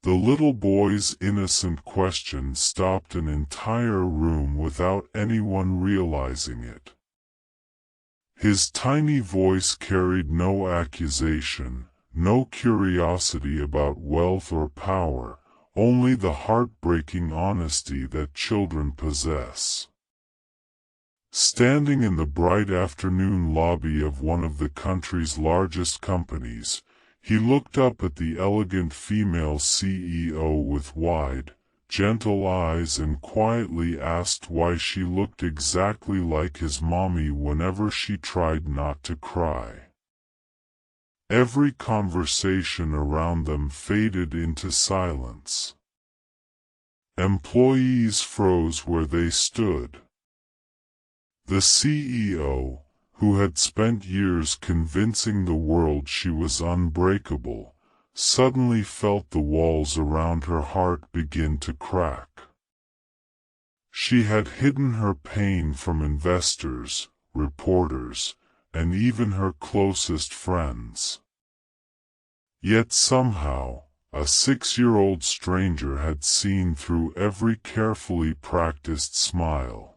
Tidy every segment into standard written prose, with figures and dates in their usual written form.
The little boy's innocent question stopped an entire room without anyone realizing it. His tiny voice carried no accusation, no curiosity about wealth or power, only the heartbreaking honesty that children possess. Standing in the bright afternoon lobby of one of the country's largest companies, he looked up at the elegant female CEO with wide, gentle eyes and quietly asked why she looked exactly like his mommy whenever she tried not to cry. Every conversation around them faded into silence. Employees froze where they stood. The CEO, who had spent years convincing the world she was unbreakable, suddenly felt the walls around her heart begin to crack. She had hidden her pain from investors, reporters, and even her closest friends. Yet somehow, a 6-year-old stranger had seen through every carefully practiced smile.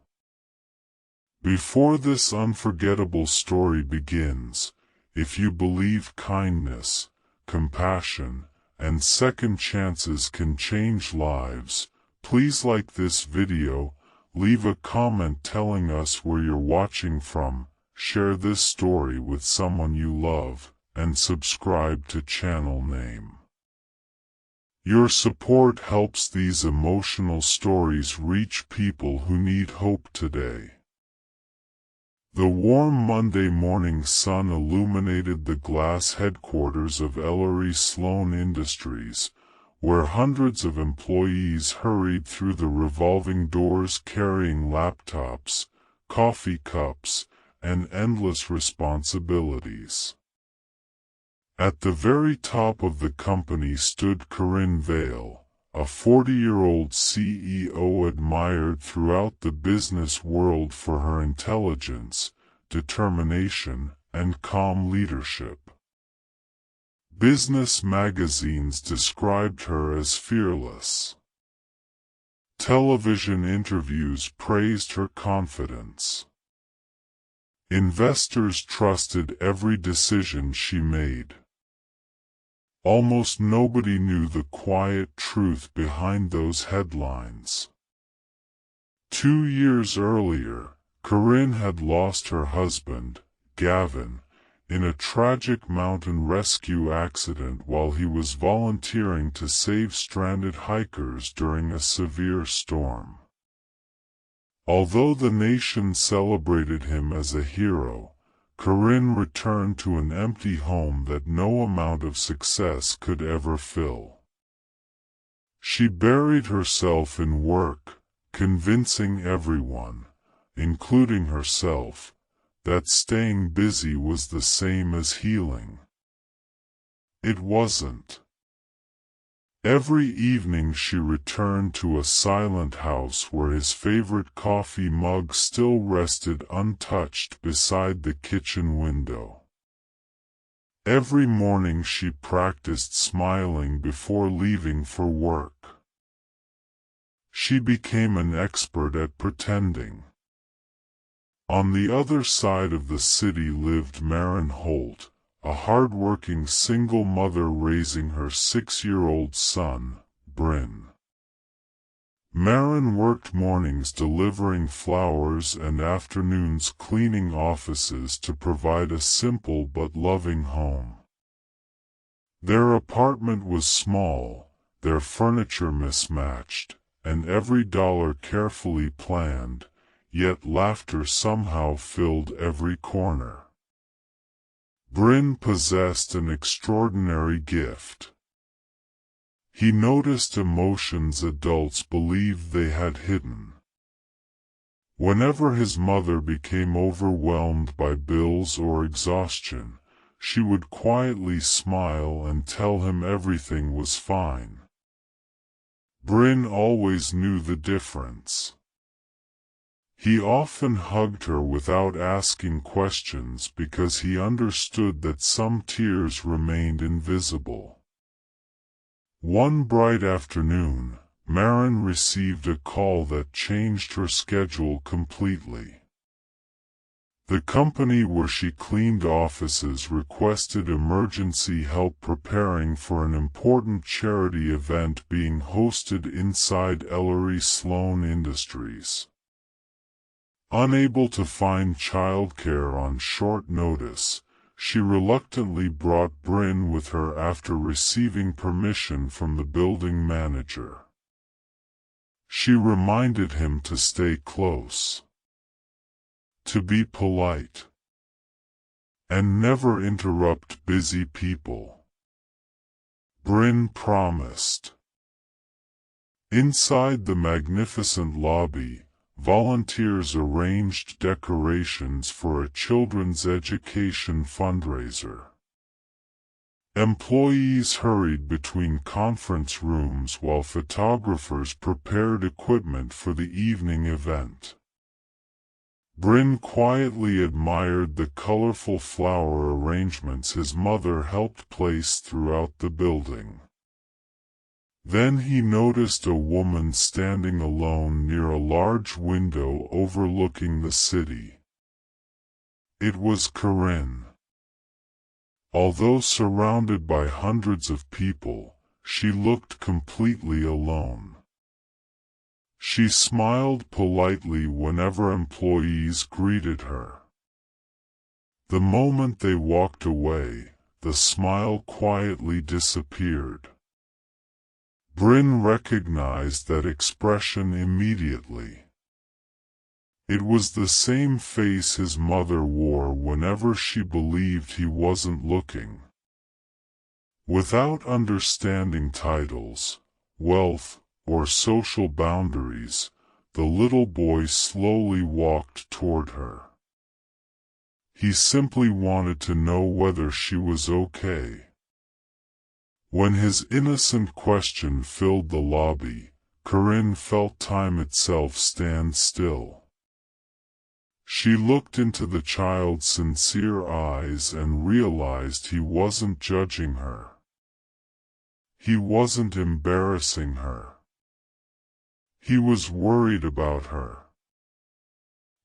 Before this unforgettable story begins, if you believe kindness, compassion, and second chances can change lives, please like this video, leave a comment telling us where you're watching from, share this story with someone you love, and subscribe to channel name. Your support helps these emotional stories reach people who need hope today. The warm Monday morning sun illuminated the glass headquarters of Ellery Sloan Industries, where hundreds of employees hurried through the revolving doors carrying laptops, coffee cups, and endless responsibilities. At the very top of the company stood Corinne Vail, a 40-year-old CEO admired throughout the business world for her intelligence, determination, and calm leadership. Business magazines described her as fearless. Television interviews praised her confidence. Investors trusted every decision she made. Almost nobody knew the quiet truth behind those headlines. 2 years earlier, Corinne had lost her husband, Gavin, in a tragic mountain rescue accident while he was volunteering to save stranded hikers during a severe storm. Although the nation celebrated him as a hero, Corinne returned to an empty home that no amount of success could ever fill. She buried herself in work, convincing everyone, including herself, that staying busy was the same as healing. It wasn't. Every evening she returned to a silent house where his favorite coffee mug still rested untouched beside the kitchen window. Every morning she practiced smiling before leaving for work. She became an expert at pretending. On the other side of the city lived Maren Holt, a hard-working single mother raising her 6-year-old son, Bryn. Maren worked mornings delivering flowers and afternoons cleaning offices to provide a simple but loving home. Their apartment was small, their furniture mismatched, and every dollar carefully planned, yet laughter somehow filled every corner. Bryn possessed an extraordinary gift. He noticed emotions adults believed they had hidden. Whenever his mother became overwhelmed by bills or exhaustion, she would quietly smile and tell him everything was fine. Bryn always knew the difference. He often hugged her without asking questions because he understood that some tears remained invisible. One bright afternoon, Maren received a call that changed her schedule completely. The company where she cleaned offices requested emergency help preparing for an important charity event being hosted inside Ellery Sloan Industries. Unable to find childcare on short notice, she reluctantly brought Bryn with her after receiving permission from the building manager. She reminded him to stay close, to be polite, and never interrupt busy people. Bryn promised. Inside the magnificent lobby, volunteers arranged decorations for a children's education fundraiser. Employees hurried between conference rooms while photographers prepared equipment for the evening event. Bryn quietly admired the colorful flower arrangements his mother helped place throughout the building. Then he noticed a woman standing alone near a large window overlooking the city. It was Corinne. Although surrounded by hundreds of people, she looked completely alone. She smiled politely whenever employees greeted her. The moment they walked away, the smile quietly disappeared. Bryn recognized that expression immediately. It was the same face his mother wore whenever she believed he wasn't looking. Without understanding titles, wealth, or social boundaries, the little boy slowly walked toward her. He simply wanted to know whether she was okay. When his innocent question filled the lobby, Corinne felt time itself stand still. She looked into the child's sincere eyes and realized he wasn't judging her. He wasn't embarrassing her. He was worried about her.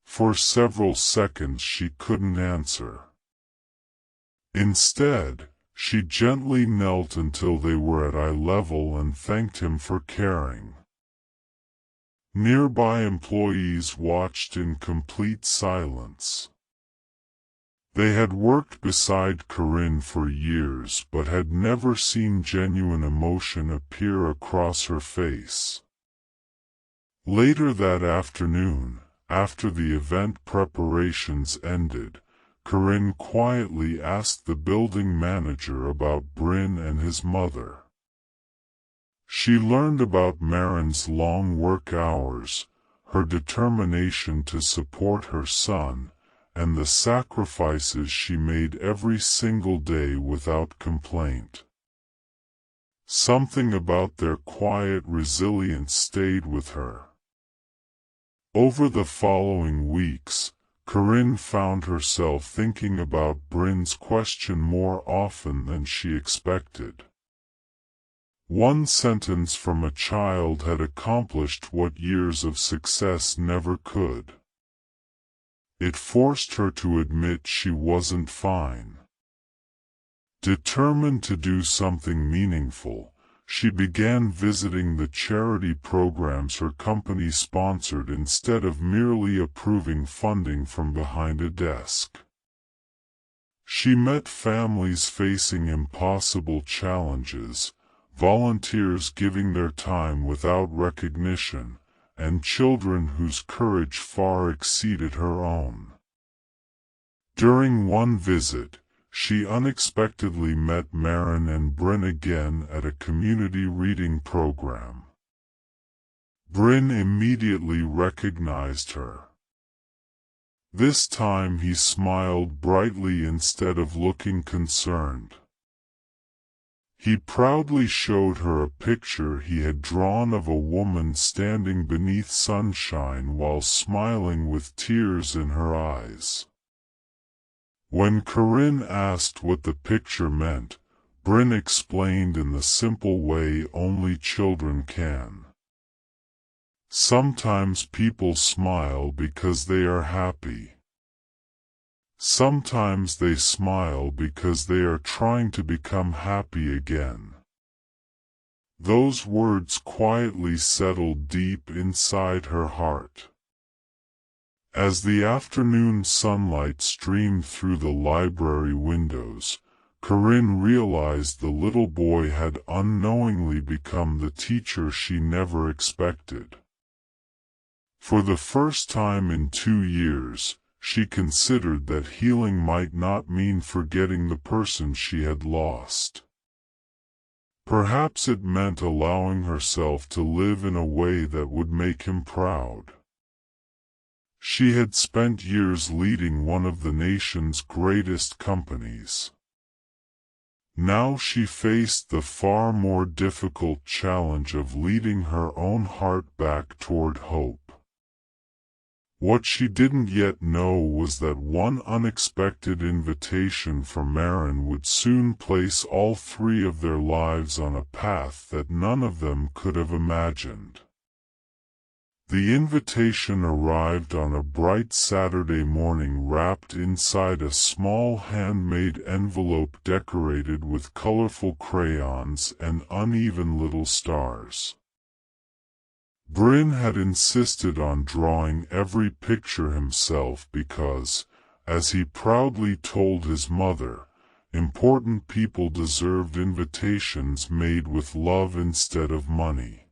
For several seconds she couldn't answer. Instead, she gently knelt until they were at eye level and thanked him for caring. Nearby employees watched in complete silence. They had worked beside Corinne for years but had never seen genuine emotion appear across her face. Later that afternoon, after the event preparations ended, Corinne quietly asked the building manager about Bryn and his mother. She learned about Maren's long work hours, her determination to support her son, and the sacrifices she made every single day without complaint. Something about their quiet resilience stayed with her. Over the following weeks, Corinne found herself thinking about Bryn's question more often than she expected. One sentence from a child had accomplished what years of success never could. It forced her to admit she wasn't fine. Determined to do something meaningful, she began visiting the charity programs her company sponsored instead of merely approving funding from behind a desk. She met families facing impossible challenges, volunteers giving their time without recognition, and children whose courage far exceeded her own. During one visit, she unexpectedly met Maren and Bryn again at a community reading program. Bryn immediately recognized her. This time he smiled brightly instead of looking concerned. He proudly showed her a picture he had drawn of a woman standing beneath sunshine while smiling with tears in her eyes. When Corinne asked what the picture meant, Bryn explained in the simple way only children can. Sometimes people smile because they are happy. Sometimes they smile because they are trying to become happy again. Those words quietly settled deep inside her heart. As the afternoon sunlight streamed through the library windows, Corinne realized the little boy had unknowingly become the teacher she never expected. For the first time in 2 years, she considered that healing might not mean forgetting the person she had lost. Perhaps it meant allowing herself to live in a way that would make him proud. She had spent years leading one of the nation's greatest companies. Now she faced the far more difficult challenge of leading her own heart back toward hope. What she didn't yet know was that one unexpected invitation from Marin would soon place all three of their lives on a path that none of them could have imagined. The invitation arrived on a bright Saturday morning wrapped inside a small handmade envelope decorated with colorful crayons and uneven little stars. Bryn had insisted on drawing every picture himself because, as he proudly told his mother, important people deserved invitations made with love instead of money.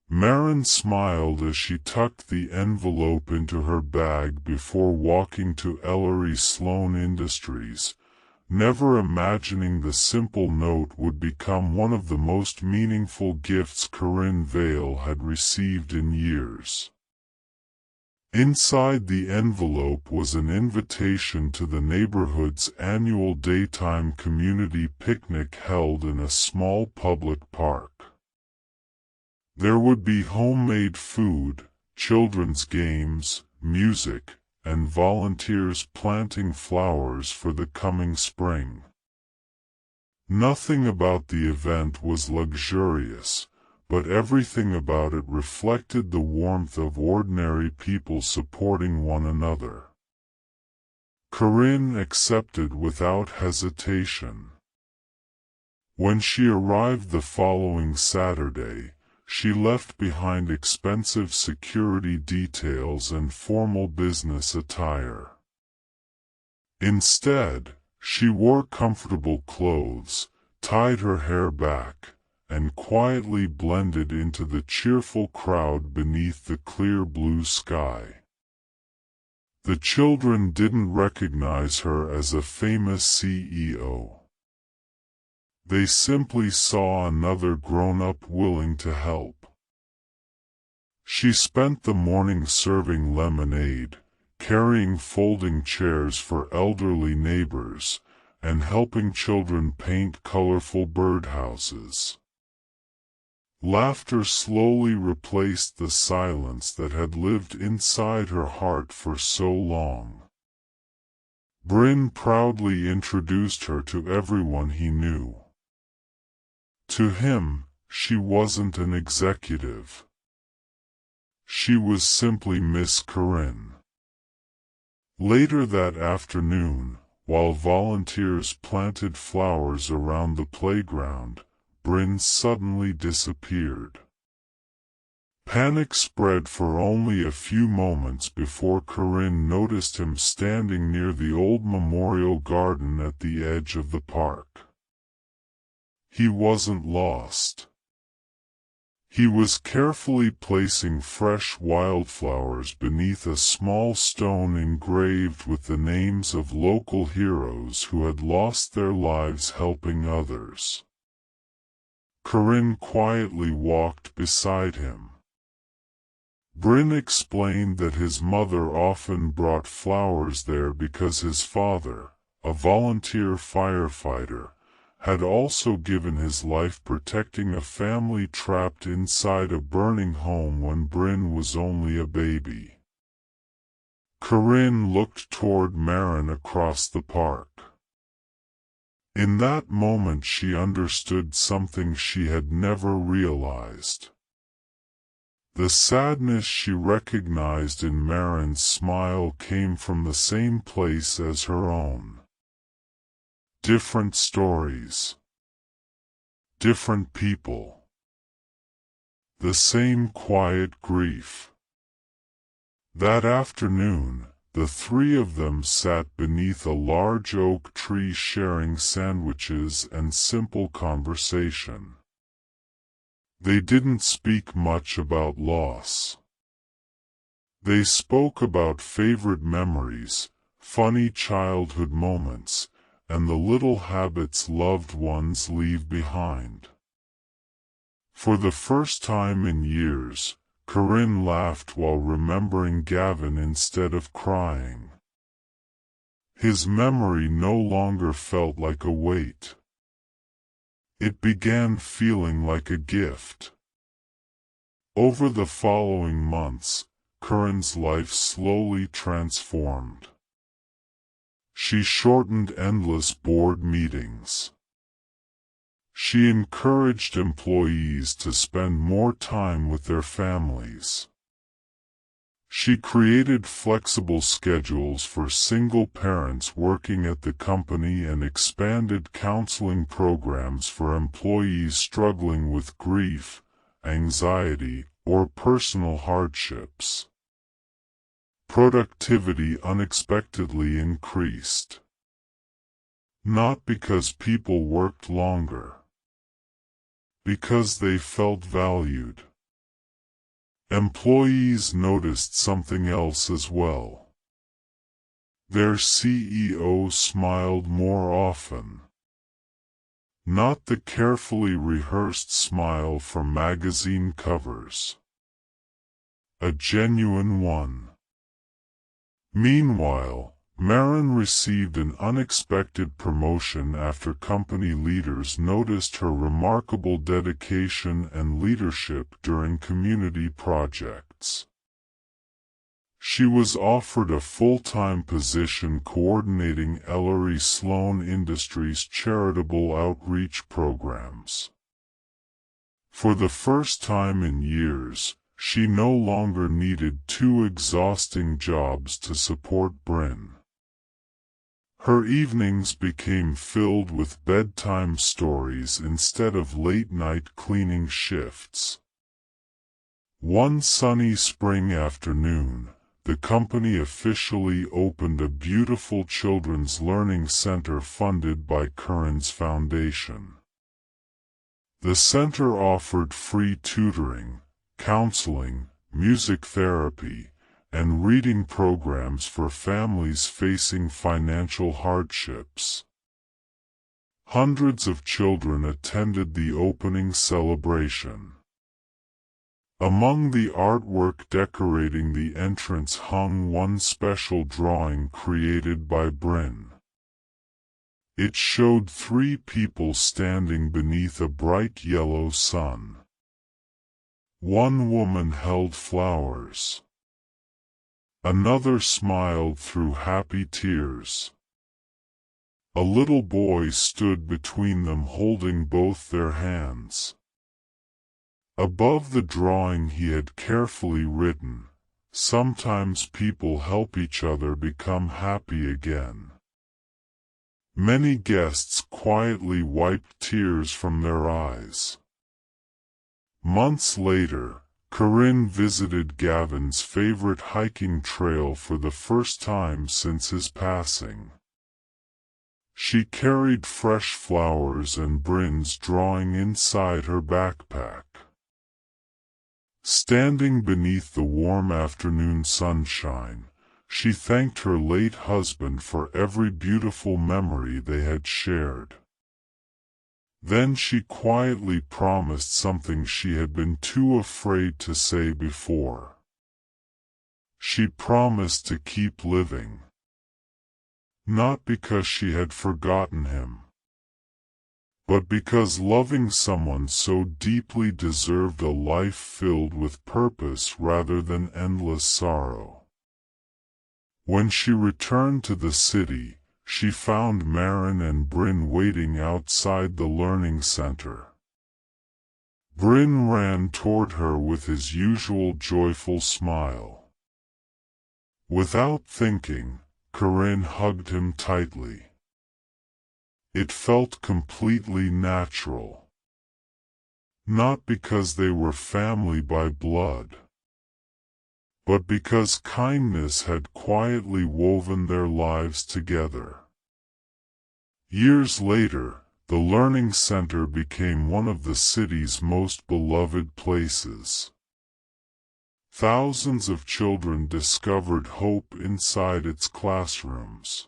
Marin smiled as she tucked the envelope into her bag before walking to Ellery Sloan Industries, never imagining the simple note would become one of the most meaningful gifts Corinne Vale had received in years. Inside the envelope was an invitation to the neighborhood's annual daytime community picnic held in a small public park. There would be homemade food, children's games, music, and volunteers planting flowers for the coming spring. Nothing about the event was luxurious, but everything about it reflected the warmth of ordinary people supporting one another. Corinne accepted without hesitation. When she arrived the following Saturday, she left behind expensive security details and formal business attire. Instead, she wore comfortable clothes, tied her hair back, and quietly blended into the cheerful crowd beneath the clear blue sky. The children didn't recognize her as a famous CEO. They simply saw another grown-up willing to help. She spent the morning serving lemonade, carrying folding chairs for elderly neighbors, and helping children paint colorful birdhouses. Laughter slowly replaced the silence that had lived inside her heart for so long. Bryn proudly introduced her to everyone he knew. To him, she wasn't an executive. She was simply Miss Corinne. Later that afternoon, while volunteers planted flowers around the playground, Bryn suddenly disappeared. Panic spread for only a few moments before Corinne noticed him standing near the old memorial garden at the edge of the park. He wasn't lost. He was carefully placing fresh wildflowers beneath a small stone engraved with the names of local heroes who had lost their lives helping others. Corinne quietly walked beside him. Bryn explained that his mother often brought flowers there because his father, a volunteer firefighter, had also given his life protecting a family trapped inside a burning home when Bryn was only a baby. Corinne looked toward Marin across the park. In that moment she understood something she had never realized. The sadness she recognized in Marin's smile came from the same place as her own. Different stories. Different people. The same quiet grief. That afternoon, the three of them sat beneath a large oak tree sharing sandwiches and simple conversation. They didn't speak much about loss. They spoke about favorite memories, funny childhood moments, and the little habits loved ones leave behind. For the first time in years, Corinne laughed while remembering Gavin instead of crying. His memory no longer felt like a weight. It began feeling like a gift. Over the following months, Corinne's life slowly transformed. She shortened endless board meetings. She encouraged employees to spend more time with their families. She created flexible schedules for single parents working at the company and expanded counseling programs for employees struggling with grief, anxiety, or personal hardships. Productivity unexpectedly increased. Not because people worked longer. Because they felt valued. Employees noticed something else as well. Their CEO smiled more often. Not the carefully rehearsed smile from magazine covers. A genuine one. Meanwhile, Marin received an unexpected promotion after company leaders noticed her remarkable dedication and leadership during community projects. She was offered a full-time position coordinating Ellery Sloan Industries' charitable outreach programs. For the first time in years, she no longer needed two exhausting jobs to support Bryn. Her evenings became filled with bedtime stories instead of late-night cleaning shifts. One sunny spring afternoon, the company officially opened a beautiful children's learning center funded by Corinne's foundation. The center offered free tutoring, counseling, music therapy, and reading programs for families facing financial hardships. Hundreds of children attended the opening celebration. Among the artwork decorating the entrance hung one special drawing created by Bryn. It showed three people standing beneath a bright yellow sun. One woman held flowers. Another smiled through happy tears. A little boy stood between them holding both their hands. Above the drawing he had carefully written, "Sometimes people help each other become happy again." Many guests quietly wiped tears from their eyes. Months later, Corinne visited Gavin's favorite hiking trail for the first time since his passing. She carried fresh flowers and Bryn's drawing inside her backpack. Standing beneath the warm afternoon sunshine, she thanked her late husband for every beautiful memory they had shared. Then she quietly promised something she had been too afraid to say before. She promised to keep living. Not because she had forgotten him, but because loving someone so deeply deserved a life filled with purpose rather than endless sorrow. When she returned to the city, she found Marin and Bryn waiting outside the learning center. Bryn ran toward her with his usual joyful smile. Without thinking, Corinne hugged him tightly. It felt completely natural. Not because they were family by blood, but because kindness had quietly woven their lives together. Years later, the Learning Center became one of the city's most beloved places. Thousands of children discovered hope inside its classrooms.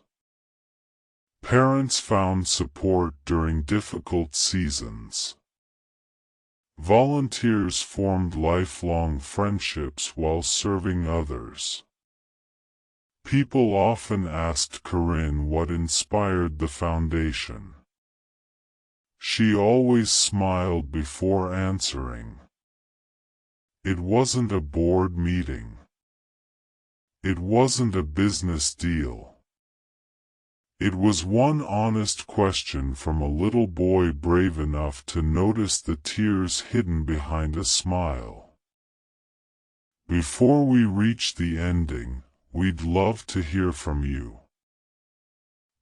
Parents found support during difficult seasons. Volunteers formed lifelong friendships while serving others. People often asked Corinne what inspired the foundation. She always smiled before answering. It wasn't a board meeting. It wasn't a business deal. It was one honest question from a little boy brave enough to notice the tears hidden behind a smile. Before we reach the ending, we'd love to hear from you.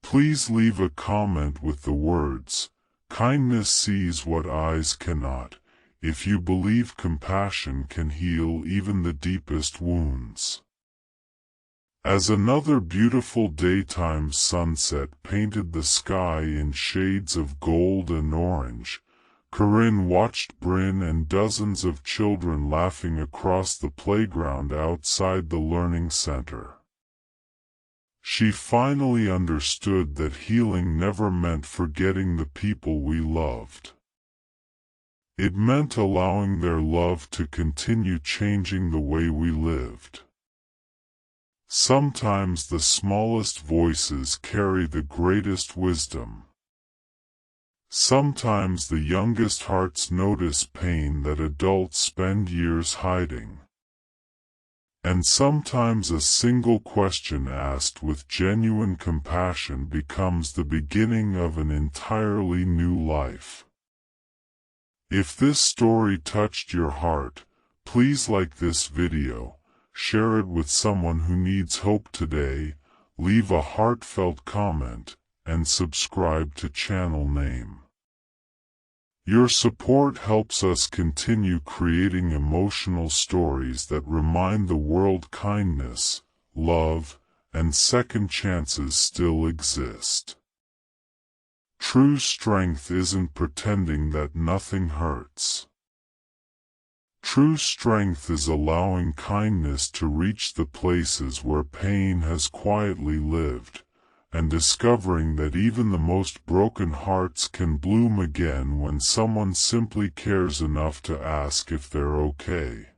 Please leave a comment with the words, "Kindness sees what eyes cannot," if you believe compassion can heal even the deepest wounds. As another beautiful daytime sunset painted the sky in shades of gold and orange, Corinne watched Bryn and dozens of children laughing across the playground outside the learning center. She finally understood that healing never meant forgetting the people we loved. It meant allowing their love to continue changing the way we lived. Sometimes the smallest voices carry the greatest wisdom. Sometimes the youngest hearts notice pain that adults spend years hiding. And sometimes a single question asked with genuine compassion becomes the beginning of an entirely new life. If this story touched your heart, please like this video, share it with someone who needs hope today, leave a heartfelt comment, and subscribe to channel name. Your support helps us continue creating emotional stories that remind the world kindness, love, and second chances still exist. True strength isn't pretending that nothing hurts. True strength is allowing kindness to reach the places where pain has quietly lived, and discovering that even the most broken hearts can bloom again when someone simply cares enough to ask if they're okay.